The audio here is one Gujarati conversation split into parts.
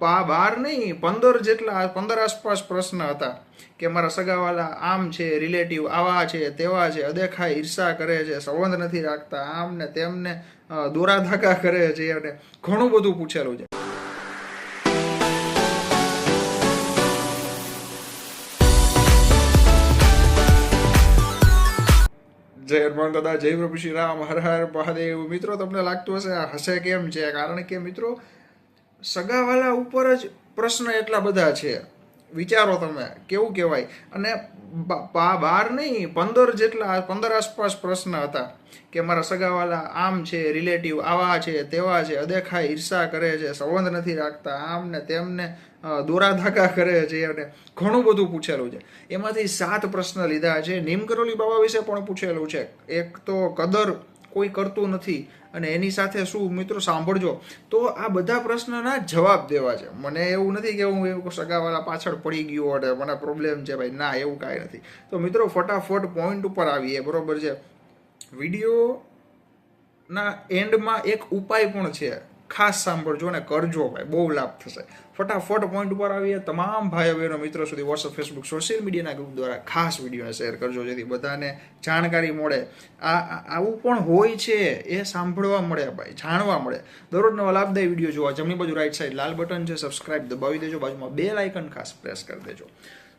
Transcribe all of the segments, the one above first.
12 નહીં 15 જેટલા 15 આસપાસ પ્રશ્ન હતા કે મારા સગાવાલા આમ છે, રિલેટિવ આવા છે, તેવા છે, અદેખાઈ ઈર્ષા કરે છે, સંબંધ નથી રાખતા, આમ ને તેમને દોરા ધાકા કરે છે, અને ઘણું બધું પૂછેલું છે. જય હનુમાન દાદા, જય પ્રભુ શ્રી રામ, હર હર મહાદેવ. મિત્રો, તમને લાગતું હશે આ હસે કેમ છે? કારણ કે મિત્રો, સગાવાલા ઉપર જ પ્રશ્ન એટલા બધા છે. વિચારો તમે, કેવું કહેવાય. અને 12 નહીં 15 જેટલા 15 આસપાસ પ્રશ્ન હતા કે મારા સગાવાલા આમ છે, રિલેટિવ આવા છે, તેવા છે, અદેખાઈ ઈર્ષા કરે છે, સંબંધ નથી રાખતા, આમ ને તેમને દોરા ધાકા કરે છે, અને ઘણું બધું પૂછેલું છે. એમાંથી 7 પ્રશ્ન લીધા છે. નીમ કરોલી બાબા વિશે પણ પૂછેલું છે. એક તો કદર કોઈ કરતું નથી અને એની સાથે શું, મિત્રો સાંભળજો. તો આ બધા પ્રશ્નના જવાબ દેવા છે. મને એવું નથી કે હું એવું સગાવાલા પાછળ પડી ગયો અને મને પ્રોબ્લેમ છે ભાઈ, ના, એવું કાંઈ નથી. તો મિત્રો, ફટાફટ પોઈન્ટ ઉપર આવીએ, બરોબર છે. વિડીયોના એન્ડમાં એક ઉપાય પણ છે, ખાસ સાંભળજો અને કરજો ભાઈ, બહુ લાભ થશે. ફટાફટ પોઈન્ટ ઉપર આવીએ. તમામ ભાઈઓ બહેનો મિત્રો સુધી વોટ્સઅપ, ફેસબુક, સોશિયલ મીડિયાના ગ્રુપ દ્વારા ખાસ વિડીયોને શેર કરજો, જેથી બધાને જાણકારી મળે. આવું પણ હોય છે એ સાંભળવા મળે ભાઈ, જાણવા મળે. દરરોજ નવા લાભદાયી વિડીયો જોવા જમણી બાજુ રાઈટ સાઈડ લાલ બટન છે, સબસ્ક્રાઇબ દબાવી દેજો, બાજુમાં બેલ આઇકન ખાસ પ્રેસ કરી દેજો.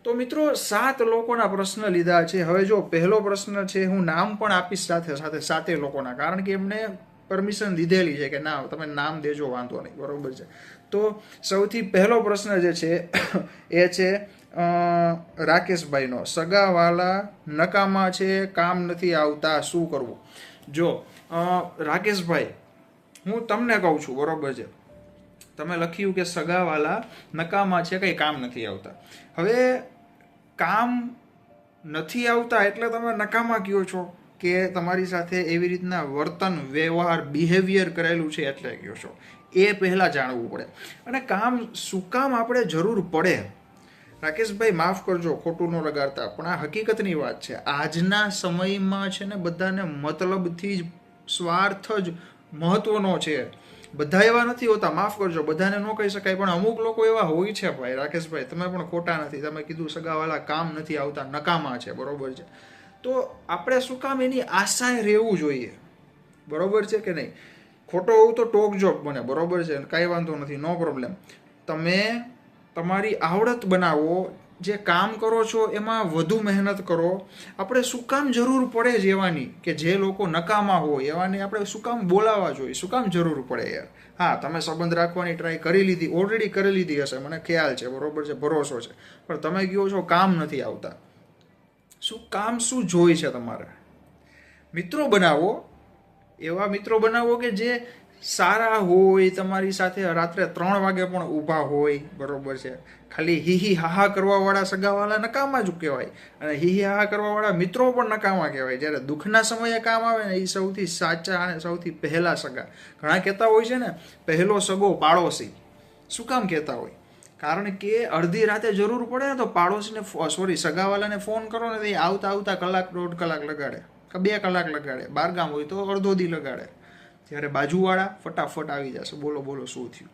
તો મિત્રો, 7 લોકોના પ્રશ્ન લીધા છે. હવે જો પહેલો પ્રશ્ન છે, હું નામ પણ આપીશ સાથે સાથે 7 લોકોના, કારણ કે એમને પરમિશન લીધેલી છે કે ના, તમે નામ દેજો, વાંધો નહીં, બરોબર છે. તો સૌથી પહેલો પ્રશ્ન જે છે એ છે રાકેશભાઈનો. સગાવાલા નકામા છે, કામ નથી આવતા, શું કરવું? જો રાકેશભાઈ, હું તમને કહું છું, બરોબર છે. તમે લખ્યું કે સગાવાલા નકામા છે, કંઈ કામ નથી આવતા. હવે કામ નથી આવતા એટલે તમે નકામા કયો છો કે તમારી સાથે એવી રીતના વર્તન, વ્યવહાર, બિહેવિયર કરેલું છે એટલે કહો છો? એ પહેલાં જાણવું પડે. અને કામ શું કામ આપણે જરૂર પડે? રાકેશભાઈ, માફ કરજો, ખોટું ન લગાડતા, પણ આ હકીકતની વાત છે. આજના સમયમાં છે ને, બધાને મતલબથી જ, સ્વાર્થ જ મહત્વનો છે. બધા એવા નથી હોતા, માફ કરજો, બધાને ન કહી શકાય, પણ અમુક લોકો એવા હોય છે ભાઈ. રાકેશભાઈ, તમે પણ ખોટા નથી. તમે કીધું સગાવાલા કામ નથી આવતા, નકામા છે, બરોબર છે. તો આપણે શું કામ એની આશાએ રહેવું જોઈએ? બરોબર છે કે નહીં? ખોટો હોવું તો ટોકજો બને, બરોબર છે, કાંઈ વાંધો નથી, નો પ્રોબ્લેમ. તમે તમારી આવડત બનાવો, જે કામ કરો છો એમાં વધુ મહેનત કરો. આપણે શું કામ જરૂર પડે જ એવાની કે જે લોકો નકામા હોય એવાની આપણે શું કામ બોલાવવા જોઈએ? શું કામ જરૂર પડે યાર? હા, તમે સંબંધ રાખવાની ટ્રાય કરી લીધી, ઓલરેડી કરી લીધી હશે, મને ખ્યાલ છે, બરોબર છે, ભરોસો છે, પણ તમે કહો છો કામ નથી આવતા. શું કામ શું જોઈ છે તમારે? મિત્રો બનાવો, એવા મિત્રો બનાવો કે જે સારા હોય, તમારી સાથે રાત્રે 3 વાગે પણ ઊભા હોય, બરોબર છે. ખાલી હી હાહા કરવાવાળા સગાવાળા નકામા જ કહેવાય, અને હી હાહા કરવાવાળા મિત્રો પણ નકામા કહેવાય. જ્યારે દુઃખના સમયે કામ આવે ને, એ સૌથી સાચા અને સૌથી પહેલા સગા. ઘણા કહેતા હોય છે ને, પહેલો સગો પાડોશી. શું કામ કહેતા હોય? કારણ કે અડધી રાતે જરૂર પડે ને, તો પાડોશીને સગાવાલાને ફોન કરો ને, તો એ આવતા આવતા કલાક, 1.5 કલાક લગાડે, 2 કલાક લગાડે. બહારગામ હોય તો અડધો દી લગાડે. ત્યારે બાજુવાળા ફટાફટ આવી જશે, બોલો બોલો શું થયું,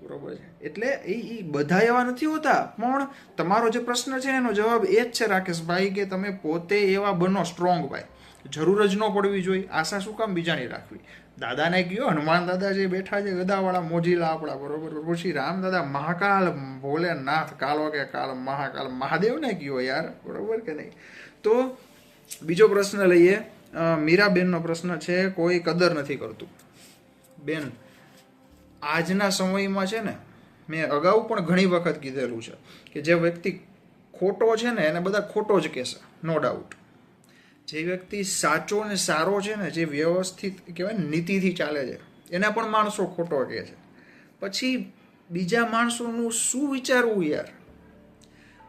બરોબર છે. એટલે એ બધા એવા નથી હોતા, પણ તમારો જે પ્રશ્ન છે એનો જવાબ એ જ છે રાકેશભાઈ, કે તમે પોતે એવા બનો સ્ટ્રોંગ ભાઈ. જરૂર જ ન પડવી જોઈએ. આશા શું કામ બીજાની રાખવી? દાદાને કયો, હનુમાન દાદા જે બેઠા છે, ગદાવાળા મોજીલા આપણા, બરોબર. પછી રામ દાદા મહાકાલ, ભોલેનાથ, કાલો કે કાલ, મહાકાલ, મહાદેવને કયો યાર, બરોબર કે નહીં? તો બીજો પ્રશ્ન લઈએ. મીરાબેનનો પ્રશ્ન છે, કોઈ કદર નથી કરતું. બેન, આજના સમયમાં છે ને, મેં અગાઉ પણ ઘણી વખત કીધેલું છે કે જે વ્યક્તિ ખોટો છે ને, એને બધા ખોટો જ કહેશે, નો ડાઉટ. જે વ્યક્તિ સાચો ને સારો છે ને, જે વ્યવસ્થિત કહેવાય નીતિથી ચાલે છે, એના પણ માણસો ખોટો કહે છે. પછી બીજા માણસોનું શું વિચારવું યાર?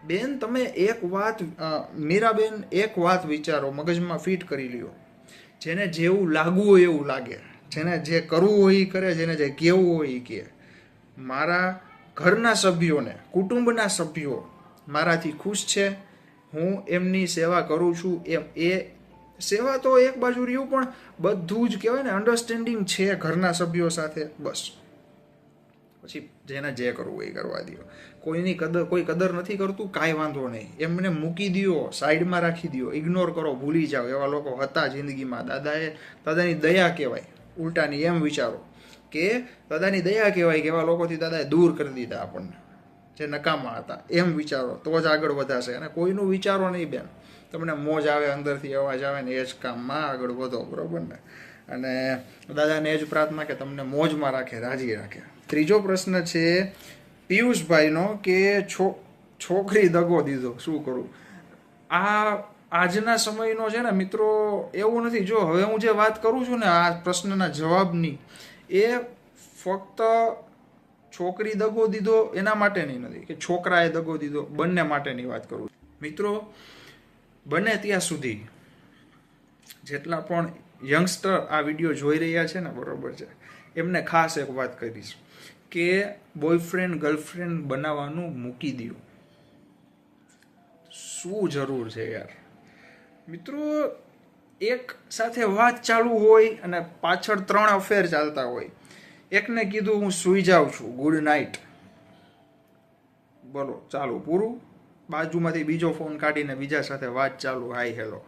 બેન, તમે એક વાત, મીરાબેન, એક વાત વિચારો, મગજમાં ફિટ કરી લ્યો. જેને જેવું લાગવું હોય એવું લાગે, જેને જે કરવું હોય એ કરે, જેને જે કહેવું હોય એ કહે. મારા ઘરના સભ્યોને, કુટુંબના સભ્યો મારાથી ખુશ છે, હું એમની સેવા કરું છું, એ સેવા તો એક બાજુ રહ્યું, પણ બધું જ કહેવાય ને, અન્ડરસ્ટેન્ડિંગ છે ઘરના સભ્યો સાથે, બસ. પછી જેને જે કરવું એ કરવા દો. કોઈ કદર નથી કરતું, કાંઈ વાંધો નહીં, એમને મૂકી દો, સાઈડમાં રાખી દો, ઇગ્નોર કરો, ભૂલી જાઓ. એવા લોકો હતા જિંદગીમાં. દાદાની દયા કહેવાય, ઉલટાની એમ વિચારો કે દાદાની દયા કહેવાય કે એવા લોકોથી દાદાએ દૂર કરી દીધા આપણને, જે નકામા હતા. એમ વિચારો તો જ આગળ વધાશે. અને કોઈનું વિચારો નહીં બેન, તમને મોજ આવે, અંદરથી અવાજ આવે ને એ જ કામમાં આગળ વધો, બરોબર ને. અને દાદાને એ જ પ્રાર્થના કે તમને મોજમાં રાખે, રાજી રાખે. ત્રીજો પ્રશ્ન છે પિયુષભાઈનો કે છોકરી દગો દીધો, શું કરું? આજના સમયનો છે ને મિત્રો, એવું નથી. જો હવે હું જે વાત કરું છું ને આ પ્રશ્નના જવાબની, એ ફક્ત છોકરી દગો દીધો એના માટેની નથી કે છોકરાએ દગો દીધો, બંને માટેની વાત કરું છું મિત્રો. બને ત્યાં સુધી જેટલા પણ યંગસ્ટર આ વિડીયો જોઈ રહ્યા છે ને, બરોબર છે, એમને ખાસ એક વાત કરીશ કે બોયફ્રેન્ડ ગર્લફ્રેન્ડ બનાવવાનું મૂકી દો. શું જરૂર છે યાર મિત્રો? એક સાથે વાત ચાલુ હોય અને પાછળ 3 અફેર ચાલતા હોય. એકને કીધું હું સૂઈ જાઉં છું, ગુડ નાઇટ, બોલો ચાલુ, પૂરું. બાજુમાંથી બીજો ફોન કાઢીને બીજા સાથે વાત ચાલુ, હાય હેલો.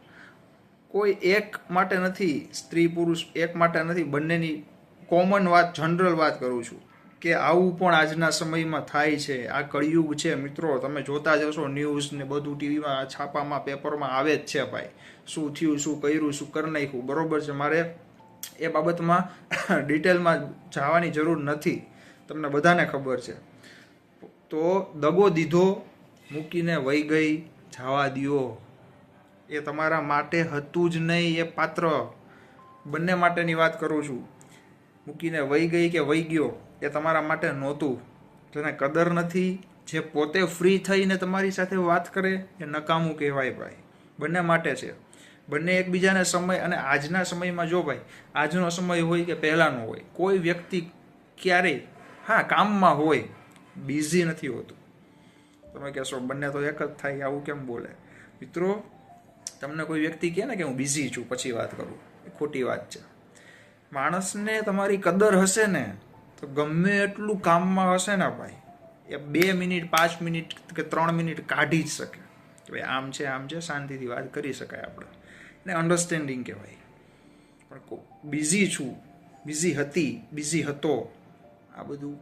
કોઈ એક માટે નથી, સ્ત્રી પુરુષ એક માટે નથી, બંનેની કોમન વાત, જનરલ વાત કરું છું કે આવું પણ આજના સમયમાં થાય છે. આ કળિયુગ છે મિત્રો. તમે જોતા જશો ન્યૂઝ ને બધું, ટીવીમાં, છાપામાં, પેપરમાં આવે જ છે ભાઈ. શું થયું, શું કર્યું, શું કરી નાખ્યું, બરોબર છે. મારે એ બાબતમાં ડિટેલમાં જવાની જરૂર નથી, તમને બધાને ખબર છે. તો દગો દીધો, મૂકીને વહી ગઈ, જવા દ્યો. એ તમારા માટે હતું જ નહીં, એ પાત્ર. બંને માટેની વાત કરું છું. મૂકીને વહી ગઈ કે વહી ગયો, એ તમારા માટે નહોતું. જેને કદર નથી, જે પોતે ફ્રી થઈને તમારી સાથે વાત કરે, એ નકામું કહેવાય ભાઈ. બંને માટે છે. બંને એકબીજાને સમય, અને આજના સમયમાં જો ભાઈ, આજનો સમય હોય કે પહેલાંનો હોય, કોઈ વ્યક્તિ ક્યારેય, હા કામમાં હોય, બિઝી નથી હોતું. તમે કહેશો બંને તો એક જ થાય, આવું કેમ બોલે? મિત્રો, તમને કોઈ વ્યક્તિ કહે ને કે હું બિઝી છું પછી વાત કરું, એ ખોટી વાત છે. માણસને તમારી કદર હશે ને તો ગમે એટલું કામમાં હશે ને ભાઈ, એ 2 મિનિટ 5 મિનિટ કે 3 મિનિટ કાઢી જ શકે. ભાઈ આમ છે, શાંતિથી વાત કરી શકાય આપણે, ને અન્ડરસ્ટેન્ડિંગ કહેવાય. પણ બિઝી છું, બિઝી હતી, બિઝી હતો, આ બધું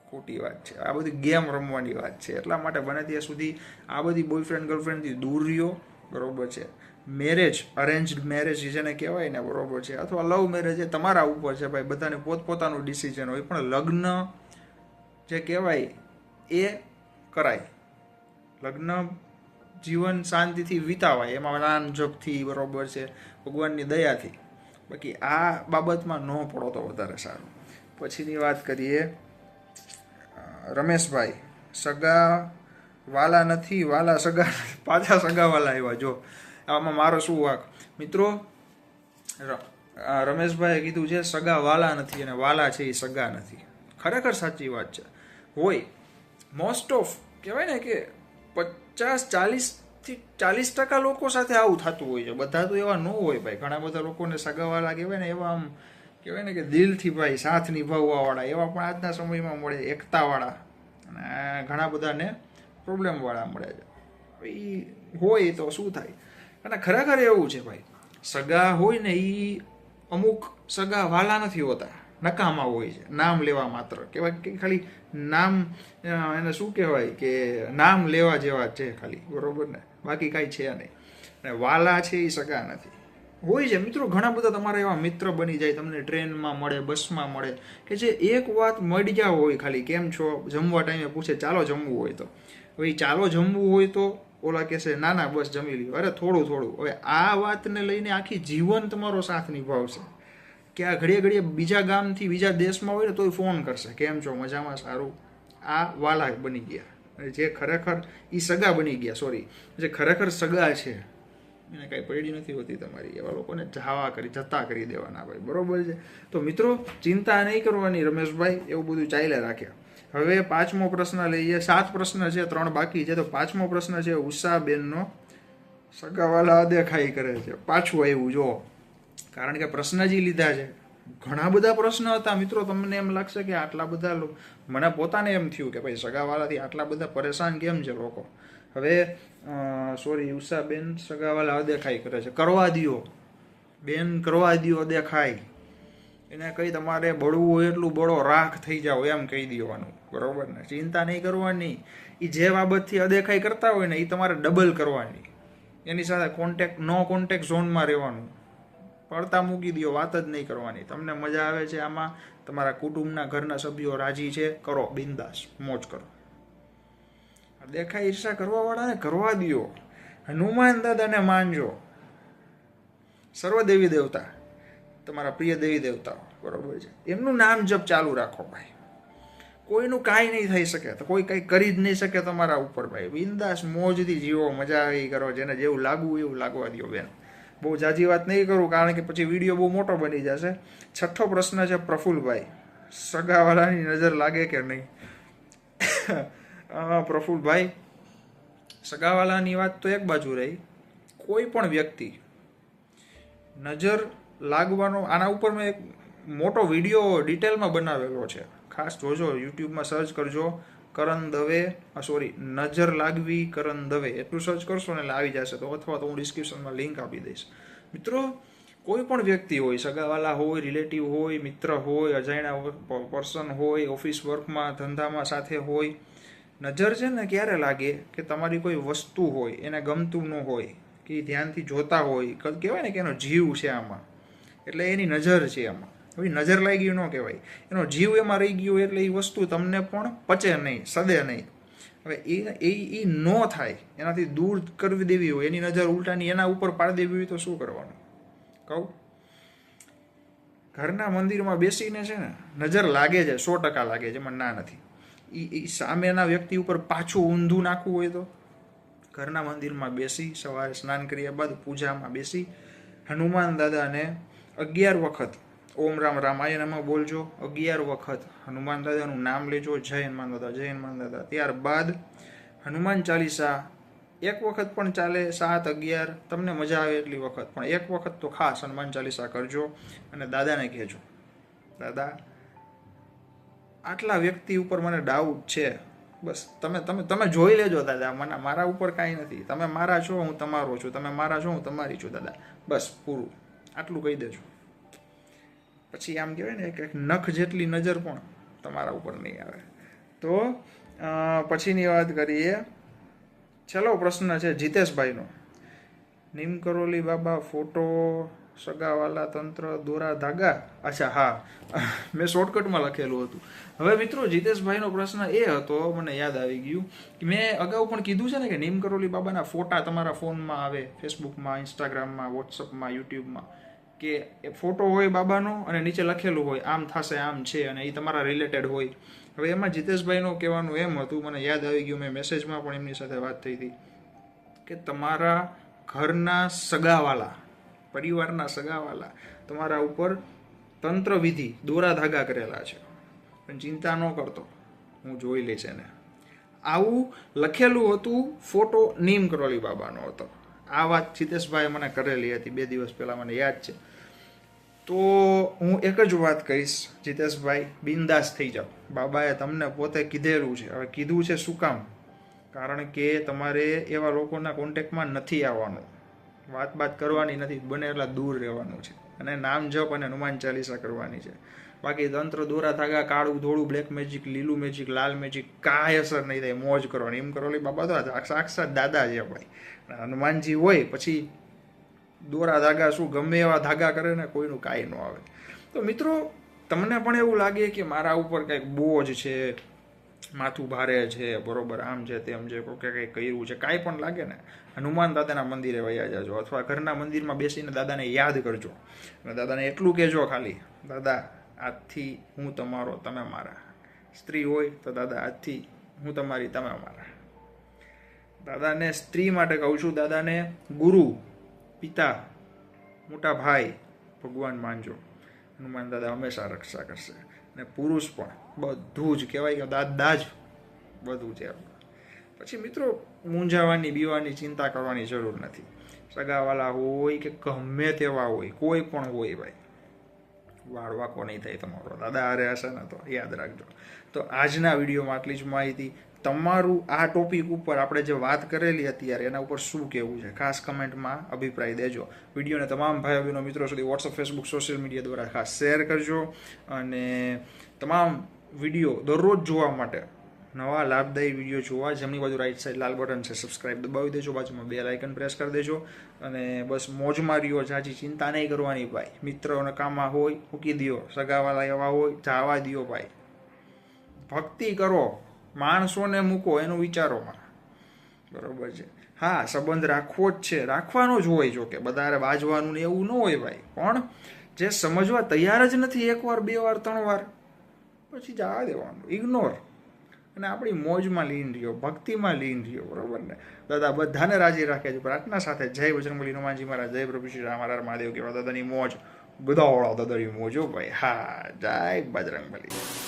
ખોટી વાત છે. આ બધી ગેમ રમવાની વાત છે. એટલા માટે બને ત્યાં સુધી આ બધી બોયફ્રેન્ડ ગર્લફ્રેન્ડથી દૂર રહ્યો, બરોબર છે. મેરેજ, અરેન્જડ મેરેજ જેને કહેવાય ને, બરોબર છે, અથવા લવ મેરેજ, એ તમારા ઉપર છે ભાઈ. બધાને પોતપોતાનું ડિસિઝન હોય, પણ લગ્ન જે કહેવાય એ કરાય. લગ્ન જીવન શાંતિથી વિતાવાય, એમાં નામ જપથી, બરોબર છે, ભગવાનની દયાથી. બાકી આ બાબતમાં ન પડો તો વધારે સારું. પછીની વાત કરીએ રમેશભાઈ, સગા વાલા નથી, વાલા સગા, પાછા સગા વાલા આવ્યા. જો આમાં મારો શું વાંક મિત્રો? રમેશભાઈએ કીધું છે સગા વાલા નથી, અને વાલા છે એ સગા નથી. ખરેખર સાચી વાત છે. હોય મોસ્ટ ઓફ કહેવાય ને કે 50-40% લોકો સાથે આવું થતું હોય છે. બધા તો એવા ન હોય ભાઈ. ઘણા બધા લોકોને સગાવાલા કહેવાય ને, એવા આમ કહેવાય ને કે દિલથી ભાઈ સાથ નિભાવવાવાળા, એવા પણ આજના સમયમાં મળે, એકતાવાળા, અને ઘણા બધાને પ્રોબ્લેમવાળા મળે છે. એ હોય તો શું થાય? અને ખરેખર એવું છે ભાઈ, સગા હોય ને એ અમુક સગા વાલા નથી હોતા, નકામા હોય છે. નામ લેવા માત્ર કહેવાય કે ખાલી નામ, એને શું કહેવાય કે નામ લેવા જેવા છે ખાલી, બરોબર ને, બાકી કાંઈ છે નહીં. અને વાલા છે એ સગા નથી. હોય છે મિત્રો, ઘણા બધા તમારા એવા મિત્ર બની જાય, તમને ટ્રેનમાં મળે, બસમાં મળે, કે જે એક વાત મળ્યા હોય ખાલી, કેમ છો, જમવા ટાઈમે પૂછે ચાલો જમવું હોય તો. હવે ચાલો જમવું હોય તો ઓલા કહેશે ના ના બસ જમી લ્યો, અરે થોડું થોડું. હવે આ વાતને લઈને આખી જીવન તમારો સાથ નિભાવશે. કે આ ઘડીએ ઘડીએ બીજા ગામથી બીજા દેશમાં હોય ને તોય ફોન કરશે, કેમ છો, મજામાં, સારું. આ વાલા બની ગયા. અને જે ખરેખર એ સગા બની ગયા, સોરી, જે ખરેખર સગા છે એને કાંઈ પડી નથી હોતી તમારી. એવા લોકોને જતા કરી દેવાના ભાઈ, બરોબર છે. તો મિત્રો ચિંતા નહીં કરવાની રમેશભાઈ, એવું બધું ચાલ્યા રાખ્યા. હવે 5મો પ્રશ્ન લઈએ. 7 પ્રશ્ન છે, 3 બાકી છે. તો 5મો પ્રશ્ન છે ઉષાબેનનો, સગાવાલા દેખાઈ કરે છે. પાછું આવ્યું જો, કારણ કે પ્રશ્ન જ લીધા છે. ઘણા બધા પ્રશ્ન હતા મિત્રો. તમને એમ લાગશે કે આટલા બધા મને પોતાને એમ થયું કે ભાઈ સગાવાલાથી આટલા બધા પરેશાન કેમ છે લોકો. હવે સોરી ઉષાબેન સગાવાલા અદેખાઈ કરે છે, કરવા દ્યો બેન, કરવા દ્યો અદેખાઈ. એને કઈ તમારે બળવું હોય એટલું બળો, રાખ થઈ જાઓ એમ કહી દેવાનું, બરોબર ને. ચિંતા નહીં કરવાની. એ જે બાબતથી અદેખાઈ કરતા હોય ને એ તમારે ડબલ કરવાની. એની સાથે કોન્ટેક્ટ ઝોનમાં રહેવાનું. પડતા મૂકી દો, વાત જ નહીં કરવાની. તમને મજા આવે છે આમાં, તમારા કુટુંબના ઘરના સભ્યો રાજી છે, કરો બિંદાસ, મોજ કરો. દેખાય ઈર્ષા કરવા વાળાને કરવા દો. હનુમાન દાદાને માનજો, સર્વ દેવી દેવતા, તમારા પ્રિય દેવી દેવતાઓ, બરોબર છે, એમનું નામ જપ ચાલુ રાખો ભાઈ. કોઈનું કાંઈ નહીં થઈ શકે, તો કોઈ કંઈ કરી જ નહીં શકે તમારા ઉપર ભાઈ. બિંદાસ મોજથી જીવો, મજા આવી કરો. જેને જેવું લાગવું એવું લાગવા દો બેન. બહુ જાજી વાત નહીં કરું કારણ કે પછી વિડીયો બહુ મોટો બની જશે. 6થો પ્રશ્ન છે પ્રફુલભાઈ, સગાવાળાની નજર લાગે કે નહીં? પ્રફુલભાઈ, સગાવાલાની વાત તો એક બાજુ રહી. કોઈ પણ વ્યક્તિ નજર લાગવાનો, આના ઉપર મેં એક મોટો વિડીયો ડિટેલમાં બનાવેલો છે, ખાસ જોજો, યુટ્યુબમાં સર્ચ કરજો, કરણ દવે, નજર લાગવી કરણ દવે, એટલું સર્ચ કરશો ને એટલે આવી જશે. તો અથવા તો હું ડિસ્ક્રિપ્શનમાં લિંક આપી દઈશ. મિત્રો, કોઈ પણ વ્યક્તિ હોય, સગાવાલા હોય, રિલેટિવ હોય, મિત્ર હોય, અજાણ્યા પર્સન હોય, ઓફિસ વર્કમાં ધંધામાં સાથે હોય, નજર છે ને ક્યારે લાગે કે તમારી કોઈ વસ્તુ હોય એને ગમતું ન હોય, કે ધ્યાનથી જોતા હોય, કહેવાય ને કે એનો જીવ છે આમાં, એટલે એની નજર છે આમાં. હવે નજર લાગી ન કહેવાય, એનો જીવ એમાં રહી ગયો એટલે એ વસ્તુ તમને પણ પચે નહીં, સદે નહીં. હવે એ ન થાય, એનાથી દૂર કરવી દેવી હોય, એની નજર ઉલટાની એના ઉપર પાડી દેવી હોય તો શું કરવાનું કહું? ઘરના મંદિરમાં બેસીને છે ને નજર લાગે છે, 100% લાગે છે, એમાં ના નથી. એ સામેના વ્યક્તિ ઉપર પાછું ઊંધું નાખવું હોય તો ઘરના મંદિરમાં બેસી, સવારે સ્નાન કર્યા બાદ પૂજામાં બેસી હનુમાન દાદાને 11 વખત ઓમ રામ રામાયણમાં બોલજો, 11 વખત હનુમાન દાદાનું નામ લેજો, જય હનુમાન દાદા, જય હનુમાન દાદા. ત્યારબાદ હનુમાન ચાલીસા 1 વખત પણ ચાલે, 7, 11, તમને મજા આવે એટલી વખત, પણ 1 વખત તો ખાસ હનુમાન ચાલીસા કરજો. અને દાદાને કહેજો, દાદા આટલા વ્યક્તિ ઉપર મને ડાઉટ છે, બસ તમે જોઈ લેજો દાદા, મારા ઉપર કાંઈ નથી, તમે મારા છો, હું તમારો છું, તમે મારા છો, હું તમારી છું દાદા, બસ પૂરું, આટલું કહી દેજો. પછી આમ કહેવાય ને કે નખ જેટલી નજર પણ તમારા ઉપર નહીં આવે. તો પછીની વાત કરીએ. છેલ્લો પ્રશ્ન છે જીતેશભાઈનો, નીમ કરોલી બાબા ફોટો, સગાવાલા તંત્ર, દોરા ધાગા. અચ્છા, હા, મેં શોર્ટકટમાં લખેલું હતું. હવે મિત્રો, જીતેશભાઈનો પ્રશ્ન એ હતો, મને યાદ આવી ગયું કે મેં અગાઉ પણ કીધું છે ને કે નીમ કરોલી બાબાના ફોટા તમારા ફોનમાં આવે, ફેસબુકમાં, ઇન્સ્ટાગ્રામમાં, વોટ્સઅપમાં, યુટ્યુબમાં, કે ફોટો હોય બાબાનો અને નીચે લખેલું હોય આમ થશે, આમ છે, અને એ તમારા રિલેટેડ હોય. હવે એમાં જીતેશભાઈનું કહેવાનું એમ હતું, મને યાદ આવી ગયું, મેં મેસેજમાં પણ એમની સાથે વાત થઈ હતી, કે તમારા ઘરના સગાવાલા, પરિવારના સગાવાલા તમારા ઉપર તંત્ર વિધિ, દોરા ધાગા કરેલા છે, પણ ચિંતા ન કરતો, હું જોઈ લઈશ એને. આવું લખેલું હતું, ફોટો નીમ કરોલી બાબાનો હતો. આ વાત જીતેશભાઈ મને કરેલી હતી 2 દિવસ પહેલાં, મને યાદ છે. તો હું એક જ વાત કહીશ જીતેશભાઈ, બિંદાસ થઈ જાઓ. બાબાએ તમને પોતે કીધેલું છે. હવે કીધું છે શું કામ? કારણ કે તમારે એવા લોકોના કોન્ટેક્ટમાં નથી આવવાનું, વાત કરવાની નથી, બને એટલા દૂર રહેવાનું છે, અને નામ જપ અને હનુમાન ચાલીસા કરવાની છે. બાકી તંત્ર, દોરા ધાગા, કાળું ધોળું, બ્લેક મેજિક, લીલું મેજિક, લાલ મેજિક, કાંઈ અસર નહીં થાય. મોજ કરવાની. એમ કરોલી બાબા તો સાક્ષાત દાદા છે ભાઈ. હનુમાનજી હોય પછી દોરા ધાગા શું, ગમે એવા ધાગા કરે ને, કોઈનું કાંઈ ન આવે. તો મિત્રો, તમને પણ એવું લાગે કે મારા ઉપર કંઈક બોજ છે, માથું ભારે છે, બરોબર, આમ છે તેમ છે, કોઈ કંઈક કર્યું છે, કાંઈ પણ લાગે ને, હનુમાન દાદાના મંદિરે વયા જાજો, અથવા ઘરના મંદિરમાં બેસીને દાદાને યાદ કરજો, અને દાદાને એટલું કહેજો ખાલી, દાદા આજથી હું તમારો, તમે મારા. સ્ત્રી હોય તો દાદા આજથી હું તમારી, તમે મારા. દાદાને સ્ત્રી માટે કહું છું, દાદાને ગુરુ, પિતા, મોટા ભાઈ, ભગવાન માનજો. હનુમાન દાદા હંમેશા રક્ષા કરશે. ને પુરુષ પણ બધું જ કહેવાય કે દાદા જ બધું છે. પછી મિત્રો, મૂંઝાવાની, બીવાની, ચિંતા કરવાની જરૂર નથી. સગાવાલા હોય કે ગમે તેવા હોય, કોઈ પણ હોય ભાઈ, વાળવાકો નહીં થાય તમારો દાદા હારે હશે ને તો યાદ રાખજો. તો આજના વિડીયોમાં આટલી જ માહિતી. તમારું આ ટોપિક ઉપર આપણે જે વાત કરેલી અત્યારે એના ઉપર શું કહેવું છે ખાસ કમેન્ટમાં અભિપ્રાય દેજો. વિડીયોને તમામ ભાઈ બહેનો મિત્રો સુધી વોટ્સઅપ, ફેસબુક, સોશિયલ મીડિયા દ્વારા ખાસ શેર કરજો. અને તમામ વિડીયો દરરોજ જોવા માટે નવા લાભદાયી વિડીયો જોવા જમણી બાજુ રાઈટ સાઈડ લાલ બટન છે, સબસ્ક્રાઇબ દબાવી દેજો, બાજુમાં બેલ આઇકન પ્રેસ કરી દેજો. અને બસ મોજમાં રહ્યો, જાજી ચિંતા નહીં કરવાની ભાઈ. મિત્રોને કામમાં હોય મૂકી દો, સગાવાલા એવા હોય જવા દો ભાઈ. ભક્તિ કરો, માણસોને મૂકો એનું વિચારોમાં, બરોબર છે. હા, સંબંધ રાખવો જ છે, રાખવાનો જ હોય. જો કે બધારે બાજવાનું ને એવું ન હોય ભાઈ, પણ જે સમજવા તૈયાર જ નથી, એકવાર, બે વાર, ત્રણ વાર, પછી જવા દેવાનું, ઇગ્નોર. અને આપણી મોજમાં લીન રહ્યો, ભક્તિમાં લીન રહ્યો, બરોબર ને. દાદા બધાને રાજી રાખે છે. પ્રાર્થના સાથે જય બજરંગબલી, હનુમાનજી મહારાજ, જય પ્રભુ શ્રી રામ, હર હર મહાદેવ. કેવા દાદાની મોજ, બધા વાળા દાદાની મોજો ભાઈ. હા, જય બજરંગબલી.